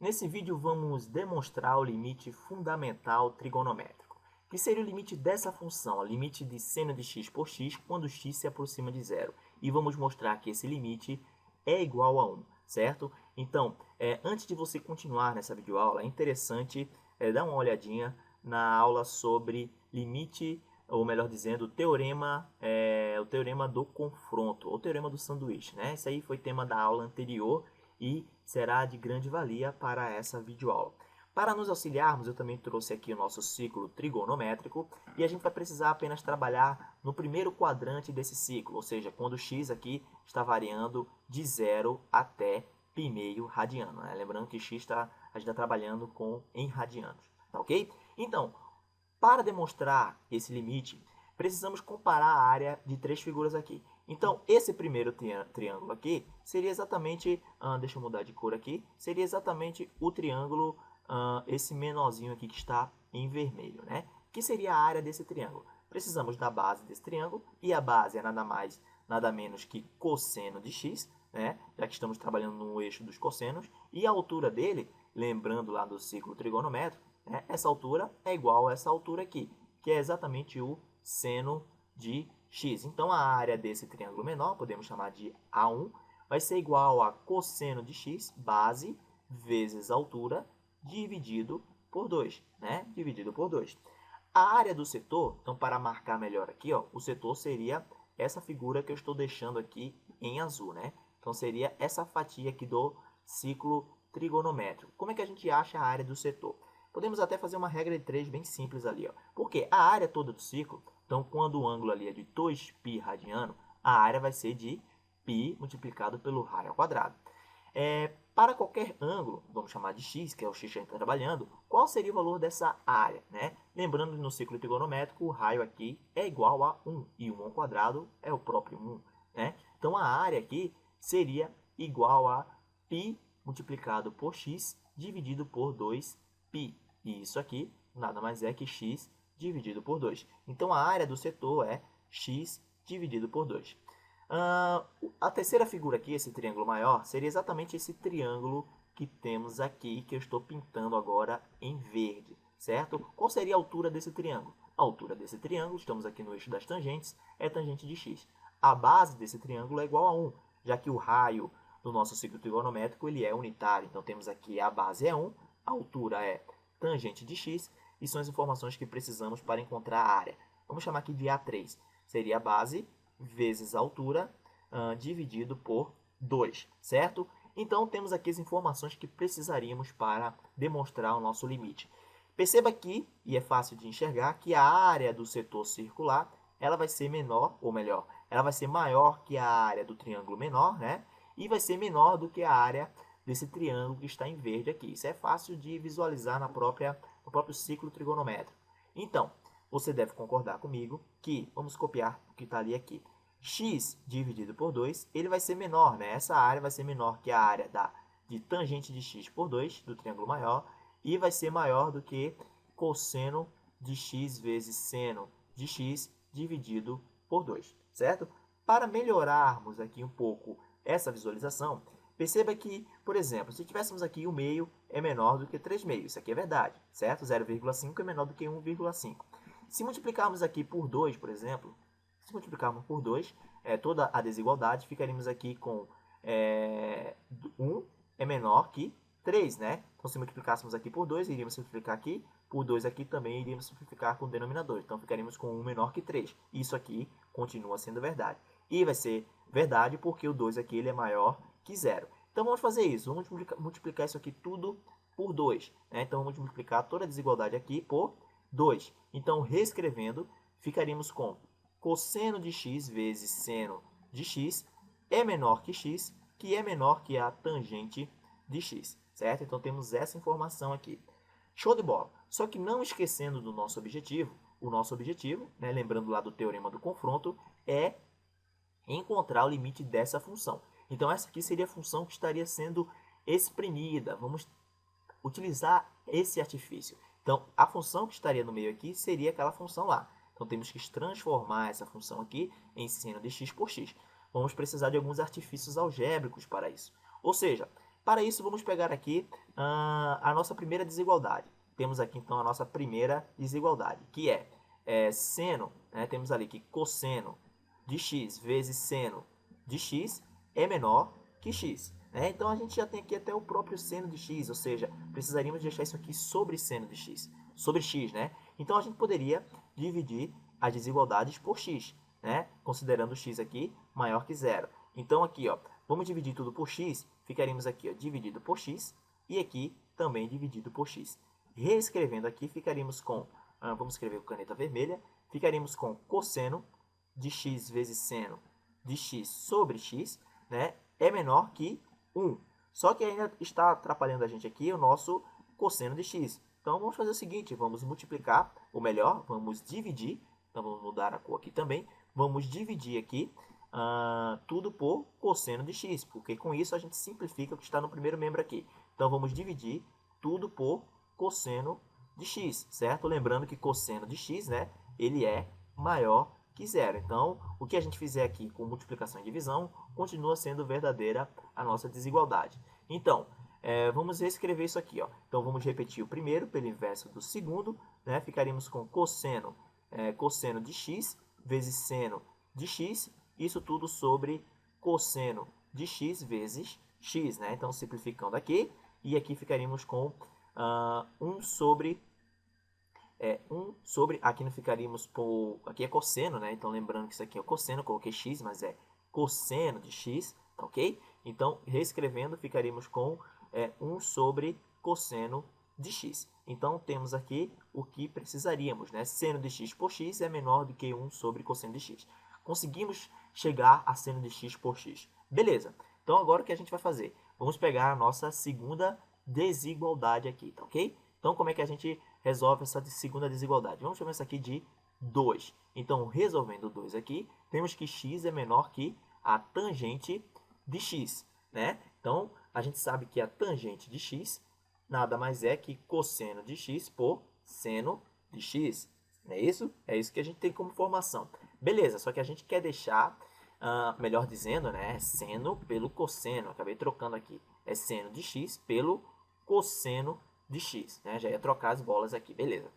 Nesse vídeo vamos demonstrar o limite fundamental trigonométrico, que seria o limite dessa função, o limite de seno de x por x quando x se aproxima de zero. E vamos mostrar que esse limite é igual a 1, certo? Então, antes de você continuar nessa videoaula, é interessante dar uma olhadinha na aula sobre limite, ou melhor dizendo, o teorema do confronto, ou teorema do sanduíche, né? Isso aí foi tema da aula anterior e será de grande valia para essa videoaula. Para nos auxiliarmos, eu também trouxe aqui o nosso ciclo trigonométrico e a gente vai precisar apenas trabalhar no primeiro quadrante desse ciclo, ou seja, quando x aqui está variando de 0 até π radiano. Né? Lembrando que a gente está trabalhando em radianos, tá ok? Então, para demonstrar esse limite, precisamos comparar a área de três figuras aqui. Então, esse primeiro triângulo aqui seria exatamente, deixa eu mudar de cor aqui, seria exatamente o triângulo, esse menorzinho aqui que está em vermelho, né? Que seria a área desse triângulo. Precisamos da base desse triângulo, e a base é nada mais, nada menos que cosseno de x, né? Já que estamos trabalhando no eixo dos cossenos, e a altura dele, lembrando lá do ciclo trigonométrico, né? Essa altura é igual a essa altura aqui, que é exatamente o seno de x. Então, a área desse triângulo menor, podemos chamar de A1, vai ser igual a cosseno de x, base, vezes altura, dividido por 2. Né? Dividido por 2. A área do setor, então, para marcar melhor aqui, ó, o setor seria essa figura que eu estou deixando aqui em azul. Né? Então, seria essa fatia aqui do ciclo trigonométrico. Como é que a gente acha a área do setor? Podemos até fazer uma regra de 3 bem simples ali. Ó. Porque a área toda do ciclo, então quando o ângulo ali é de 2π radiano, a área vai ser de π multiplicado pelo raio ao quadrado. Para qualquer ângulo, vamos chamar de x, que é o x que a gente está trabalhando, qual seria o valor dessa área? Né? Lembrando que no ciclo trigonométrico, o raio aqui é igual a 1, e 1 ao quadrado é o próprio 1. Né? Então, a área aqui seria igual a π multiplicado por x dividido por 2π. E isso aqui nada mais é que x dividido por 2. Então, a área do setor é x dividido por 2. A terceira figura aqui, esse triângulo maior, seria exatamente esse triângulo que temos aqui, que eu estou pintando agora em verde, certo? Qual seria a altura desse triângulo? A altura desse triângulo, estamos aqui no eixo das tangentes, é tangente de x. A base desse triângulo é igual a 1, já que o raio do nosso ciclo trigonométrico ele é unitário. Então, temos aqui a base é 1, a altura é tangente de x, e são as informações que precisamos para encontrar a área. Vamos chamar aqui de A3. Seria a base vezes a altura dividido por 2, certo? Então, temos aqui as informações que precisaríamos para demonstrar o nosso limite. Perceba aqui, e é fácil de enxergar, que a área do setor circular ela vai ser menor, ou melhor, ela vai ser maior que a área do triângulo menor, né? E vai ser menor do que a área desse triângulo que está em verde aqui. Isso é fácil de visualizar no próprio ciclo trigonométrico. Então, você deve concordar comigo que, vamos copiar o que está ali aqui, x dividido por 2, ele vai ser menor, né? Essa área vai ser menor que a área de tangente de x por 2, do triângulo maior, e vai ser maior do que cosseno de x vezes seno de x dividido por 2, certo? Para melhorarmos aqui um pouco essa visualização, perceba que, por exemplo, se tivéssemos aqui o meio é menor do que 3 meios, isso aqui é verdade, certo? 0,5 é menor do que 1,5. Se multiplicarmos aqui por 2, por exemplo, se multiplicarmos por 2, toda a desigualdade, ficaríamos aqui com 1 é menor que 3, né? Então, se multiplicássemos aqui por 2, iríamos simplificar aqui, por 2 aqui também iríamos simplificar com o denominador. Então, ficaríamos com 1 menor que 3. Isso aqui continua sendo verdade. E vai ser verdade porque o 2 aqui ele é maior que 0. Então, vamos fazer isso. Vamos multiplicar isso aqui tudo por 2. Né? Então, vamos multiplicar toda a desigualdade aqui por 2. Então, reescrevendo, ficaríamos com cosseno de x vezes seno de x é menor que x, que é menor que a tangente de x. Certo? Então, temos essa informação aqui. Show de bola. Só que não esquecendo do nosso objetivo, o nosso objetivo, né, lembrando lá do teorema do confronto, é encontrar o limite dessa função. Então, essa aqui seria a função que estaria sendo exprimida. Vamos utilizar esse artifício. Então, a função que estaria no meio aqui seria aquela função lá. Então, temos que transformar essa função aqui em seno de x por x. Vamos precisar de alguns artifícios algébricos para isso. Ou seja, Para isso, vamos pegar aqui a nossa primeira desigualdade. Temos aqui, então, a nossa primeira desigualdade, que é seno, né? Temos ali que cosseno de x vezes seno de x é menor que x. Né? Então, a gente já tem aqui até o próprio seno de x, ou seja, precisaríamos deixar isso aqui sobre seno de x, sobre x, né? Então, a gente poderia dividir as desigualdades por x, né? Considerando x aqui maior que zero. Então, aqui, ó, vamos dividir tudo por x, ficaríamos aqui, ó, dividido por x, e aqui também dividido por x. Reescrevendo aqui, ficaríamos com, vamos escrever com caneta vermelha, ficaríamos com cosseno de x vezes seno de x sobre x, né, é menor que 1. Só que ainda está atrapalhando a gente aqui o nosso cosseno de x. Então, vamos fazer o seguinte, vamos multiplicar, ou melhor, vamos dividir, então vamos mudar a cor aqui também, vamos dividir aqui tudo por cosseno de x, porque com isso a gente simplifica o que está no primeiro membro aqui. Então, vamos dividir tudo por cosseno de x, certo? Lembrando que cosseno de x, né, ele é maior que zero. Então, o que a gente fizer aqui com multiplicação e divisão, continua sendo verdadeira a nossa desigualdade. Então, vamos reescrever isso aqui, ó. Então, vamos repetir o primeiro pelo inverso do segundo, né? Ficaríamos com cosseno de x vezes seno de x, isso tudo sobre cosseno de x vezes x, né? Então, simplificando aqui, e aqui ficaríamos com 1 sobre... 1 sobre, aqui não ficaríamos por, aqui é cosseno, né? Então, lembrando que isso aqui é o cosseno, coloquei x, mas é cosseno de x, tá ok? Então, reescrevendo, ficaríamos com 1 sobre cosseno de x. Então, temos aqui o que precisaríamos, né? Seno de x por x é menor do que 1 sobre cosseno de x. Conseguimos chegar a seno de x por x. Beleza. Então, agora o que a gente vai fazer? Vamos pegar a nossa segunda desigualdade aqui, tá ok? Então, como é que a gente resolve essa segunda desigualdade? Vamos chamar isso aqui de 2. Então, resolvendo 2 aqui, temos que x é menor que a tangente de x, né? Então, a gente sabe que a tangente de x nada mais é que cosseno de x por seno de x. Não é isso? É isso que a gente tem como formação. Beleza, só que a gente quer deixar, melhor dizendo, né, seno pelo cosseno. Acabei trocando aqui. É seno de x pelo cosseno de x, né? Já ia trocar as bolas aqui, beleza.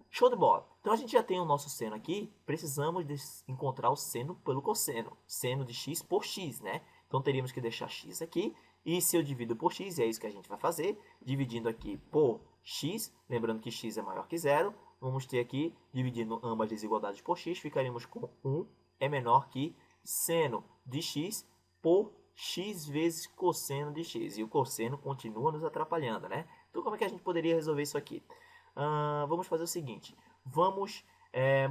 Show de bola. Então, a gente já tem o nosso seno aqui, precisamos encontrar o seno pelo cosseno. Seno de x por x, né? Então, teríamos que deixar x aqui, e se eu divido por x, é isso que a gente vai fazer, dividindo aqui por x, lembrando que x é maior que zero, vamos ter aqui, dividindo ambas as desigualdades por x, ficaríamos com 1 é menor que seno de x por x vezes cosseno de x. E o cosseno continua nos atrapalhando, né? Então, como é que a gente poderia resolver isso aqui? Vamos fazer o seguinte, vamos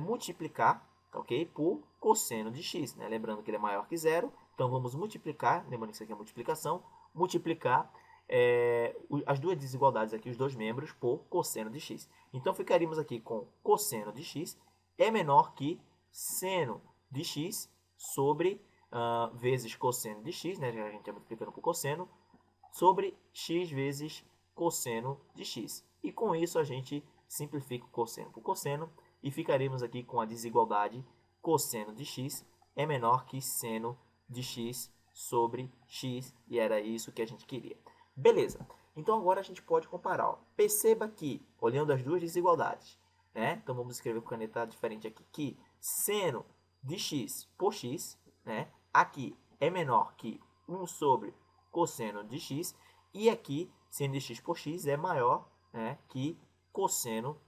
multiplicar, ok, por cosseno de x, né? Lembrando que ele é maior que zero, então vamos multiplicar, lembrando que isso aqui é multiplicação, multiplicar as duas desigualdades aqui, os dois membros, por cosseno de x. Então, ficaríamos aqui com cosseno de x é menor que seno de x sobre vezes cosseno de x, né? A gente está multiplicando por cosseno, sobre x vezes cosseno de x. E com isso a gente simplifica o cosseno por cosseno e ficaremos aqui com a desigualdade cosseno de x é menor que seno de x sobre x, e era isso que a gente queria. Beleza, então agora a gente pode comparar. Ó. Perceba que, olhando as duas desigualdades, né? Então vamos escrever com caneta diferente aqui, que seno de x por x, né? Aqui é menor que 1 sobre cosseno de x, e aqui seno de x por x é maior, né, que cosseno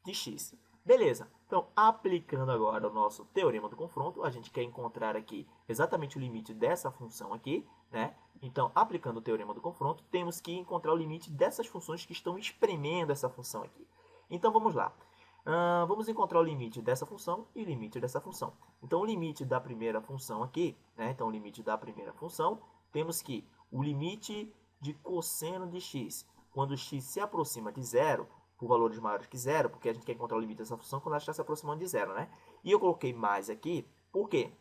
de x. Beleza, então aplicando agora o nosso teorema do confronto, a gente quer encontrar aqui exatamente o limite dessa função aqui, né? Então, aplicando o teorema do confronto, temos que encontrar o limite dessas funções que estão espremendo essa função aqui. Então, vamos lá. Vamos encontrar o limite dessa função e o limite dessa função. Então, o limite da primeira função aqui, né? Então, o limite da primeira função, temos que o limite de cosseno de x, quando x se aproxima de zero, por valores maiores que zero, porque a gente quer encontrar o limite dessa função quando ela está se aproximando de zero, né? E eu coloquei mais aqui, por quê?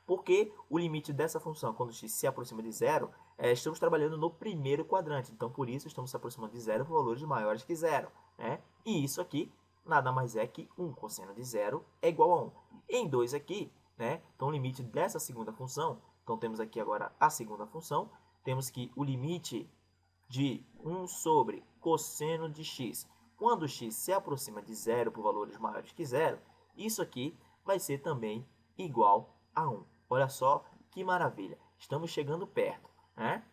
Porque o limite dessa função, quando x se aproxima de zero, estamos trabalhando no primeiro quadrante. Então, por isso, estamos se aproximando de zero por valores maiores que zero, né? E isso aqui nada mais é que 1 cosseno de zero é igual a 1. Em 2 aqui, né? Então, o limite dessa segunda função, então temos aqui agora a segunda função, temos que o limite de 1 sobre cosseno de x, quando x se aproxima de zero por valores maiores que zero, isso aqui vai ser também igual a 1. Olha só que maravilha, estamos chegando perto, né?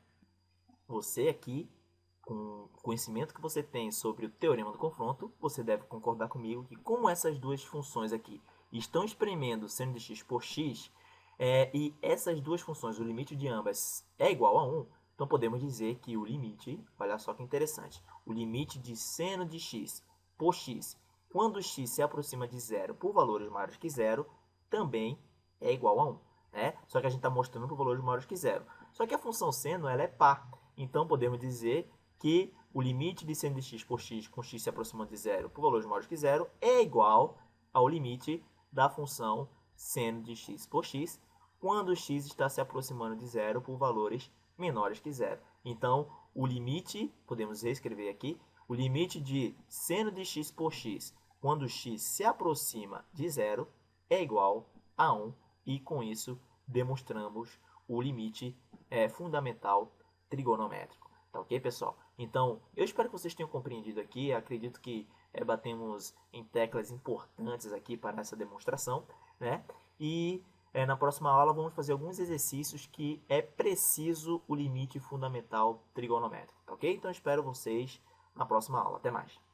Você aqui, com o conhecimento que você tem sobre o teorema do confronto, você deve concordar comigo que como essas duas funções aqui estão espremendo seno de x por x, e essas duas funções, o limite de ambas é igual a 1, então podemos dizer que o limite, olha só que interessante, o limite de seno de x por x, quando x se aproxima de zero por valores maiores que zero, também é igual a 1. Né? Só que a gente está mostrando por valores maiores que zero. Só que a função seno ela é par, então podemos dizer que o limite de seno de x por x, com x se aproximando de zero por valores maiores que zero, é igual ao limite da função seno de x por x, quando x está se aproximando de zero por valores menores que zero. Então, o limite, podemos reescrever aqui, o limite de seno de x por x, quando x se aproxima de zero, é igual a 1, e com isso demonstramos o limite fundamental trigonométrico. Tá ok, pessoal? Então, eu espero que vocês tenham compreendido aqui. Acredito que batemos em teclas importantes aqui para essa demonstração, né? E na próxima aula vamos fazer alguns exercícios que é preciso o limite fundamental trigonométrico, tá ok? Então, espero vocês na próxima aula. Até mais!